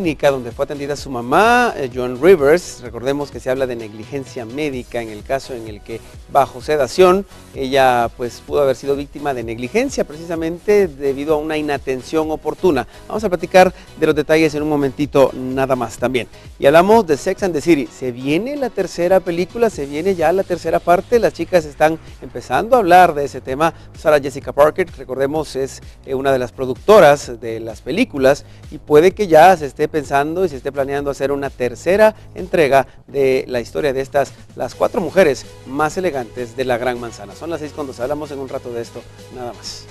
donde fue atendida su mamá, Joan Rivers. Recordemos que se habla de negligencia médica en el caso en el que bajo sedación ella pues pudo haber sido víctima de negligencia precisamente debido a una inatención oportuna. Vamos a platicar de los detalles en un momentito nada más también. Y hablamos de Sex and the City. Se viene la tercera película, se viene ya la tercera parte. Las chicas están empezando a hablar de ese tema. Sarah Jessica Parker, recordemos, es una de las productoras de las películas y puede que ya se esté pensando y se esté planeando hacer una tercera entrega de la historia de estas, las 4 mujeres más elegantes de la Gran Manzana. Son las 6:12, hablamos en un rato de esto, nada más.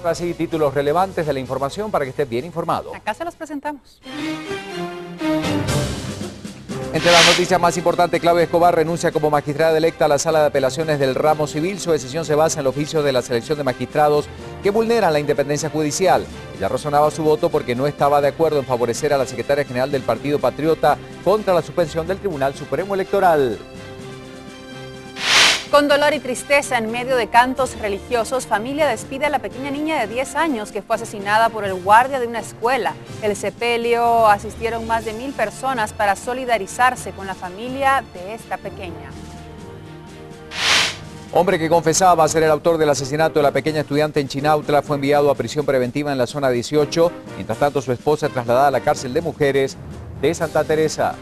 Así, títulos relevantes de la información para que estés bien informado. Acá se los presentamos. Entre las noticias más importantes, Claudia Escobar renuncia como magistrada electa a la Sala de Apelaciones del Ramo Civil. Su decisión se basa en el oficio de la selección de magistrados que vulneran la independencia judicial. Ella razonaba su voto porque no estaba de acuerdo en favorecer a la secretaria general del Partido Patriota contra la suspensión del Tribunal Supremo Electoral. Con dolor y tristeza en medio de cantos religiosos, familia despide a la pequeña niña de 10 años que fue asesinada por el guardia de una escuela. El sepelio asistieron más de 1000 personas para solidarizarse con la familia de esta pequeña. Hombre que confesaba ser el autor del asesinato de la pequeña estudiante en Chinautla fue enviado a prisión preventiva en la zona 18. Mientras tanto, su esposa es trasladada a la cárcel de mujeres de Santa Teresa.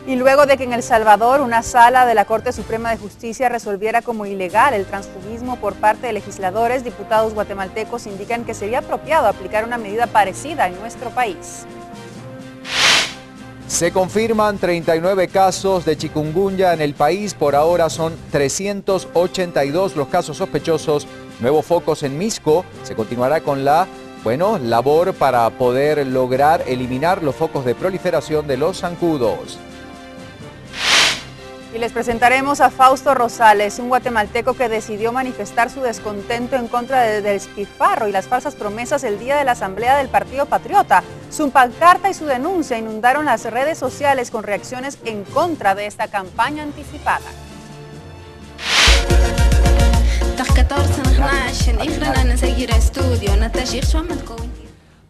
Y luego de que en El Salvador una sala de la Corte Suprema de Justicia resolviera como ilegal el transfugismo por parte de legisladores, diputados guatemaltecos indican que sería apropiado aplicar una medida parecida en nuestro país. Se confirman 39 casos de chikungunya en el país. Por ahora son 382 los casos sospechosos. Nuevos focos en Misco. Se continuará con la labor para poder lograr eliminar los focos de proliferación de los zancudos. Y les presentaremos a Fausto Rosales, un guatemalteco que decidió manifestar su descontento en contra del despilfarro y las falsas promesas el día de la asamblea del Partido Patriota. Su pancarta y su denuncia inundaron las redes sociales con reacciones en contra de esta campaña anticipada.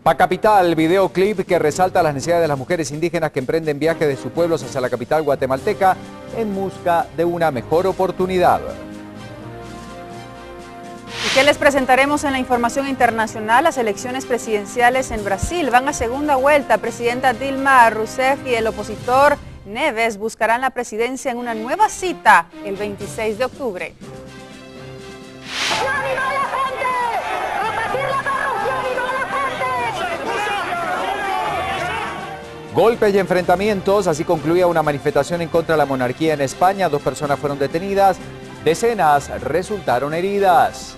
Pacapital, videoclip que resalta las necesidades de las mujeres indígenas que emprenden viajes de sus pueblos hacia la capital guatemalteca en busca de una mejor oportunidad. ¿Y qué les presentaremos en la información internacional? Las elecciones presidenciales en Brasil van a segunda vuelta. Presidenta Dilma Rousseff y el opositor Neves buscarán la presidencia en una nueva cita el 26 de octubre. Golpes y enfrentamientos, así concluía una manifestación en contra de la monarquía en España. 2 personas fueron detenidas, decenas resultaron heridas.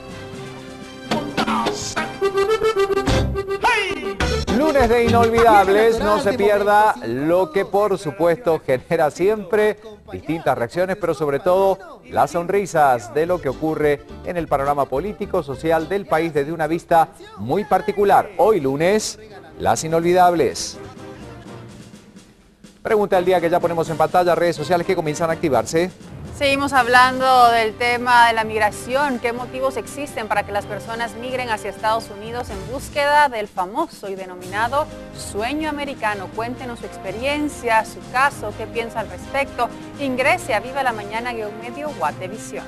Lunes de inolvidables, no se pierda lo que por supuesto genera siempre distintas reacciones, pero sobre todo las sonrisas de lo que ocurre en el panorama político, social del país desde una vista muy particular. Hoy lunes, las inolvidables. Pregunta del día que ya ponemos en pantalla, redes sociales que comienzan a activarse. Seguimos hablando del tema de la migración. ¿Qué motivos existen para que las personas migren hacia Estados Unidos en búsqueda del famoso y denominado sueño americano? Cuéntenos su experiencia, su caso, qué piensa al respecto. Ingrese a Viva la Mañana-Medio Guatevisión.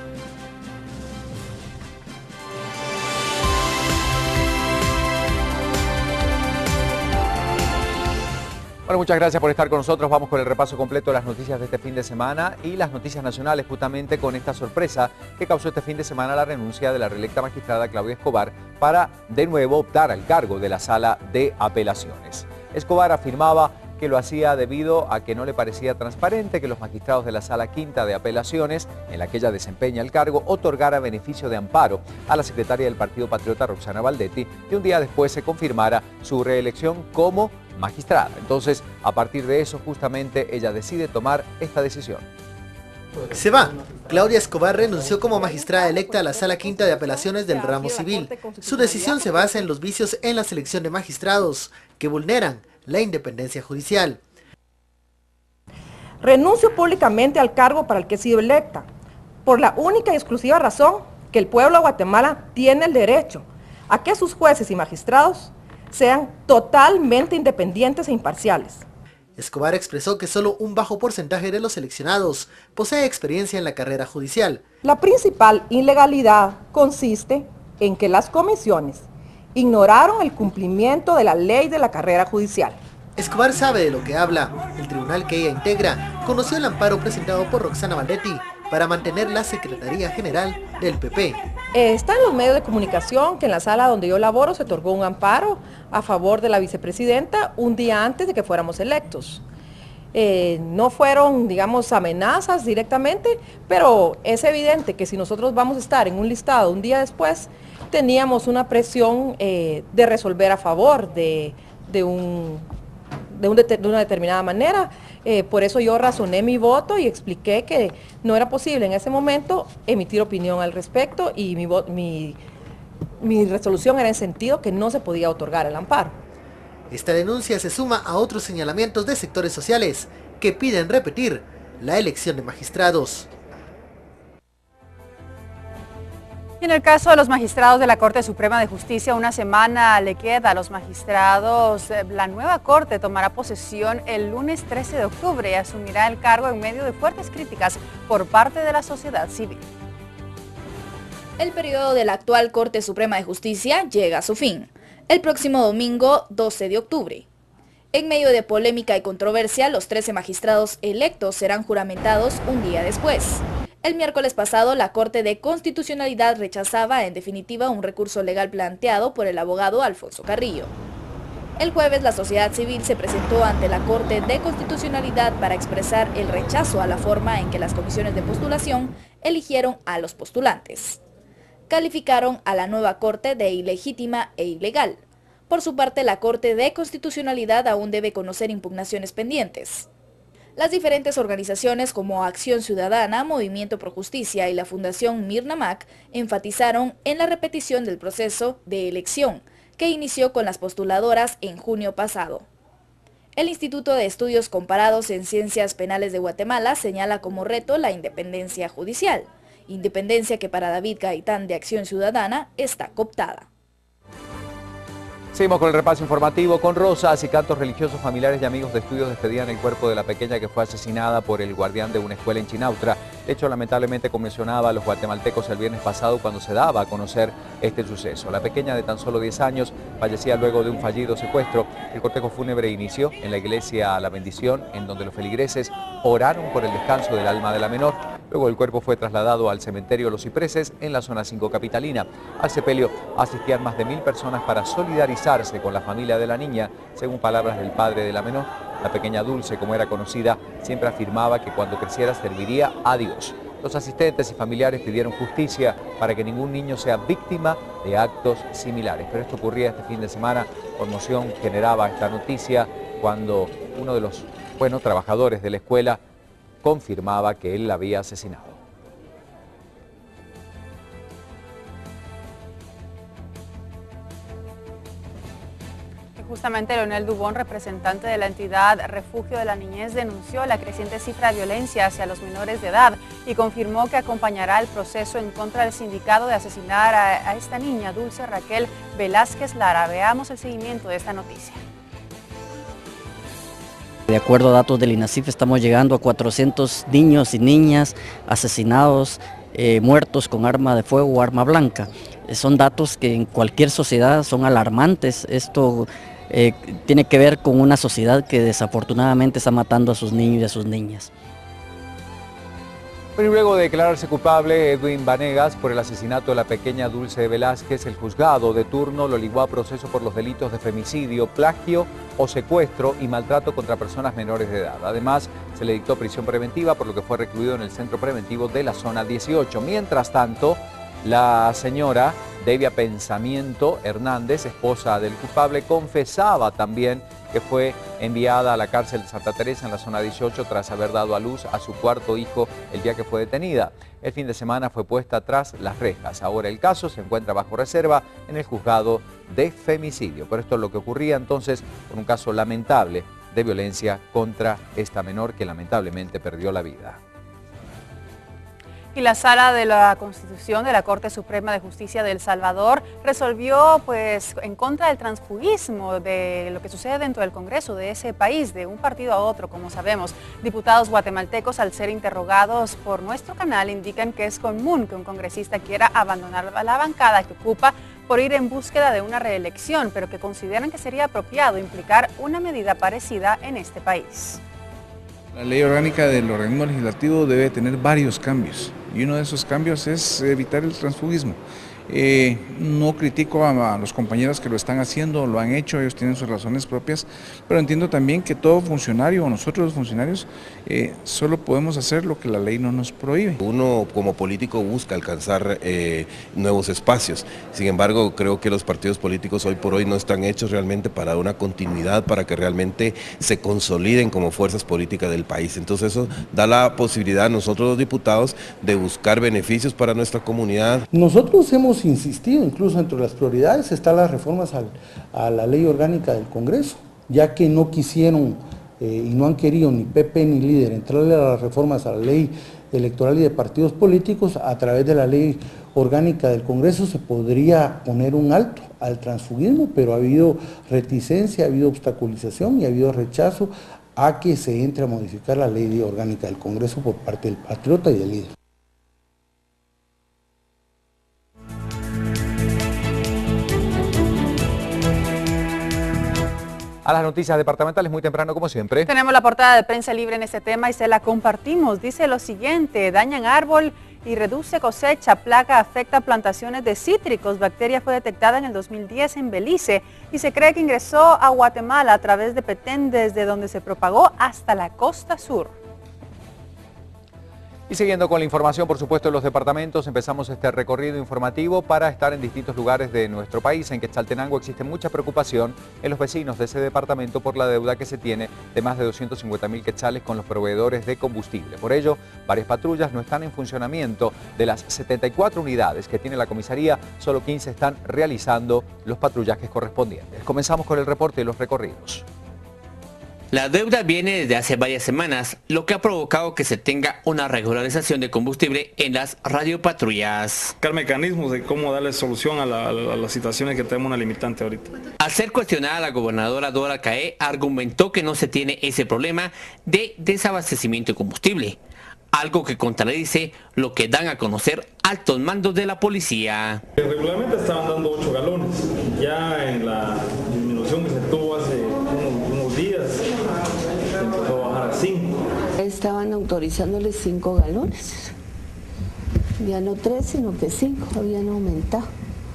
Bueno, muchas gracias por estar con nosotros. Vamos con el repaso completo de las noticias de este fin de semana y las noticias nacionales, justamente con esta sorpresa que causó este fin de semana la renuncia de la reelecta magistrada Claudia Escobar para de nuevo optar al cargo de la Sala de Apelaciones. Escobar afirmaba que lo hacía debido a que no le parecía transparente que los magistrados de la Sala Quinta de Apelaciones, en la que ella desempeña el cargo, otorgara beneficio de amparo a la secretaria del Partido Patriota, Roxana Valdetti, y un día después se confirmara su reelección como magistrada. Entonces, a partir de eso, justamente, ella decide tomar esta decisión. Se va. Claudia Escobar renunció como magistrada electa a la Sala Quinta de Apelaciones del Ramo Civil. Su decisión se basa en los vicios en la selección de magistrados que vulneran la independencia judicial. Renuncio públicamente al cargo para el que he sido electa, por la única y exclusiva razón que el pueblo de Guatemala tiene el derecho a que sus jueces y magistrados sean totalmente independientes e imparciales. Escobar expresó que solo un bajo porcentaje de los seleccionados posee experiencia en la carrera judicial. La principal ilegalidad consiste en que las comisiones ignoraron el cumplimiento de la ley de la carrera judicial. Escobar sabe de lo que habla. El tribunal que ella integra conoció el amparo presentado por Roxana Valdetti para mantener la Secretaría General del PP. Está en los medios de comunicación que en la sala donde yo laboro se otorgó un amparo a favor de la vicepresidenta un día antes de que fuéramos electos. No fueron, digamos, amenazas directamente, pero es evidente que si nosotros vamos a estar en un listado un día después, teníamos una presión de resolver a favor de una determinada manera. Por eso yo razoné mi voto y expliqué que no era posible en ese momento emitir opinión al respecto y mi resolución era en sentido que no se podía otorgar el amparo. Esta denuncia se suma a otros señalamientos de sectores sociales que piden repetir la elección de magistrados. Y en el caso de los magistrados de la Corte Suprema de Justicia, una semana le queda a los magistrados. La nueva Corte tomará posesión el lunes 13 de octubre y asumirá el cargo en medio de fuertes críticas por parte de la sociedad civil. El periodo de la actual Corte Suprema de Justicia llega a su fin, el próximo domingo 12 de octubre. En medio de polémica y controversia, los 13 magistrados electos serán juramentados un día después. El miércoles pasado, la Corte de Constitucionalidad rechazaba en definitiva un recurso legal planteado por el abogado Alfonso Carrillo. El jueves, la sociedad civil se presentó ante la Corte de Constitucionalidad para expresar el rechazo a la forma en que las comisiones de postulación eligieron a los postulantes. Calificaron a la nueva Corte de ilegítima e ilegal. Por su parte, la Corte de Constitucionalidad aún debe conocer impugnaciones pendientes. Las diferentes organizaciones como Acción Ciudadana, Movimiento Pro Justicia y la Fundación Mirna Mac enfatizaron en la repetición del proceso de elección, que inició con las postuladoras en junio pasado. El Instituto de Estudios Comparados en Ciencias Penales de Guatemala señala como reto la independencia judicial, independencia que para David Gaitán de Acción Ciudadana está cooptada. Seguimos con el repaso informativo. Con rosas y cantos religiosos, familiares y amigos de estudios despedían el cuerpo de la pequeña que fue asesinada por el guardián de una escuela en Chinautra. El hecho lamentablemente conmocionaba a los guatemaltecos el viernes pasado cuando se daba a conocer este suceso. La pequeña de tan solo 10 años fallecía luego de un fallido secuestro. El cortejo fúnebre inició en la iglesia La Bendición, en donde los feligreses oraron por el descanso del alma de la menor. Luego el cuerpo fue trasladado al cementerio Los Cipreses en la zona 5 capitalina. Al sepelio asistían más de 1000 personas para solidarizarse con la familia de la niña, según palabras del padre de la menor. La pequeña Dulce, como era conocida, siempre afirmaba que cuando creciera serviría a Dios. Los asistentes y familiares pidieron justicia para que ningún niño sea víctima de actos similares. Pero esto ocurría este fin de semana. Conmoción generaba esta noticia cuando uno de los trabajadores de la escuela confirmaba que él la había asesinado. Justamente Leonel Dubón, representante de la entidad Refugio de la Niñez, denunció la creciente cifra de violencia hacia los menores de edad y confirmó que acompañará el proceso en contra del sindicado de asesinar a esta niña, Dulce Raquel Velázquez Lara. Veamos el seguimiento de esta noticia. De acuerdo a datos del INACIF, estamos llegando a 400 niños y niñas asesinados, muertos con arma de fuego o arma blanca. Son datos que en cualquier sociedad son alarmantes. Esto tiene que ver con una sociedad que desafortunadamente está matando a sus niños y a sus niñas. Pero luego de declararse culpable Edwin Vanegas por el asesinato de la pequeña Dulce Velázquez, el juzgado de turno lo ligó a proceso por los delitos de femicidio, plagio o secuestro y maltrato contra personas menores de edad. Además, se le dictó prisión preventiva, por lo que fue recluido en el centro preventivo de la zona 18. Mientras tanto, la señora Devia Pensamiento Hernández, esposa del culpable, confesaba también que fue enviada a la cárcel de Santa Teresa en la zona 18 tras haber dado a luz a su cuarto hijo el día que fue detenida. El fin de semana fue puesta tras las rejas. Ahora el caso se encuentra bajo reserva en el juzgado de femicidio. Pero esto es lo que ocurría entonces con un caso lamentable de violencia contra esta menor que lamentablemente perdió la vida. Y la Sala de la Constitución de la Corte Suprema de Justicia de El Salvador resolvió pues en contra del transfugismo, de lo que sucede dentro del Congreso de ese país, de un partido a otro, como sabemos. Diputados guatemaltecos, al ser interrogados por nuestro canal, indican que es común que un congresista quiera abandonar la bancada que ocupa por ir en búsqueda de una reelección, pero que consideran que sería apropiado implicar una medida parecida en este país. La ley orgánica del organismo legislativo debe tener varios cambios y uno de esos cambios es evitar el transfugismo. No critico a los compañeros que lo están haciendo, lo han hecho, ellos tienen sus razones propias, pero entiendo también que todo funcionario, o nosotros los funcionarios, solo podemos hacer lo que la ley no nos prohíbe. Uno como político busca alcanzar nuevos espacios, sin embargo creo que los partidos políticos hoy por hoy no están hechos realmente para una continuidad, para que realmente se consoliden como fuerzas políticas del país. Entonces eso da la posibilidad a nosotros los diputados de buscar beneficios para nuestra comunidad. Nosotros hemos insistido, incluso entre las prioridades están las reformas a la ley orgánica del Congreso, ya que no quisieron y no han querido ni PP ni líder entrarle a las reformas a la ley electoral y de partidos políticos. A través de la ley orgánica del Congreso se podría poner un alto al transfugismo, pero ha habido reticencia, ha habido obstaculización y ha habido rechazo a que se entre a modificar la ley orgánica del Congreso por parte del patriota y del líder. A las noticias departamentales muy temprano como siempre. Tenemos la portada de Prensa Libre en este tema y se la compartimos. Dice lo siguiente: dañan árbol y reduce cosecha, plaga afecta plantaciones de cítricos. Bacteria fue detectada en el 2010 en Belice y se cree que ingresó a Guatemala a través de Petén, desde donde se propagó hasta la costa sur. Y siguiendo con la información, por supuesto, de los departamentos, empezamos este recorrido informativo para estar en distintos lugares de nuestro país. En Quetzaltenango existe mucha preocupación en los vecinos de ese departamento por la deuda que se tiene de más de 250.000 quetzales con los proveedores de combustible. Por ello, varias patrullas no están en funcionamiento. De las 74 unidades que tiene la comisaría, solo 15 están realizando los patrullajes correspondientes. Comenzamos con el reporte de los recorridos. La deuda viene desde hace varias semanas, lo que ha provocado que se tenga una regularización de combustible en las radiopatrullas. Buscar mecanismos de cómo darle solución a las situaciones que tenemos una limitante ahorita. Al ser cuestionada, la gobernadora Dora Caé argumentó que no se tiene ese problema de desabastecimiento de combustible, algo que contradice lo que dan a conocer altos mandos de la policía. Regularmente estaban dando 8 galones, ya en la disminución que se tuvo hace unos días, empezó a bajar a 5. Estaban autorizándoles 5 galones, ya no 3 sino que 5, habían aumentado.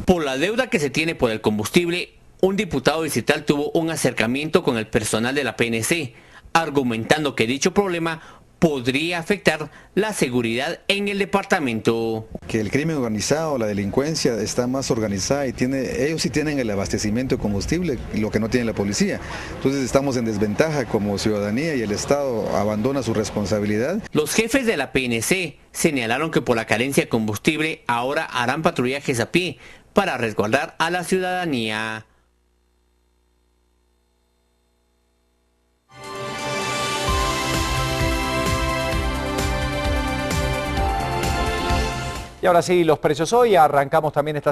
Por la deuda que se tiene por el combustible, un diputado distrital tuvo un acercamiento con el personal de la PNC, argumentando que dicho problema podría afectar la seguridad en el departamento. Que el crimen organizado, la delincuencia está más organizada y ellos sí tienen el abastecimiento de combustible, lo que no tiene la policía. Entonces estamos en desventaja como ciudadanía y el Estado abandona su responsabilidad. Los jefes de la PNC señalaron que por la carencia de combustible ahora harán patrullajes a pie para resguardar a la ciudadanía. Y ahora sí, los precios hoy. Arrancamos también esta